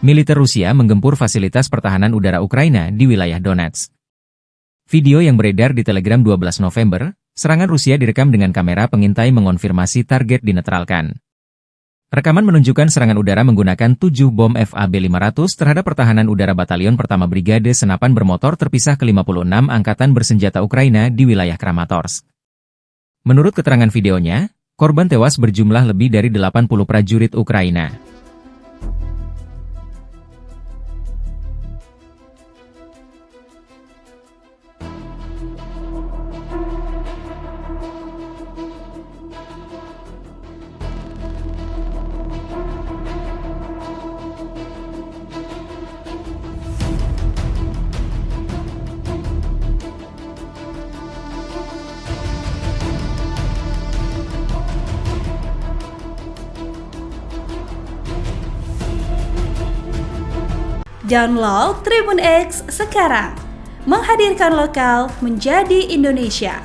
Militer Rusia menggempur fasilitas pertahanan udara Ukraina di wilayah Donetsk. Video yang beredar di Telegram 12 November, serangan Rusia direkam dengan kamera pengintai mengonfirmasi target dinetralkan. Rekaman menunjukkan serangan udara menggunakan 7 bom FAB-500 terhadap pertahanan udara Batalion Pertama Brigade Senapan Bermotor Terpisah ke-56 Angkatan Bersenjata Ukraina di wilayah Kramatorsk. Menurut keterangan videonya, korban tewas berjumlah lebih dari 80 prajurit Ukraina. Download Tribun X sekarang, menghadirkan lokal menjadi Indonesia.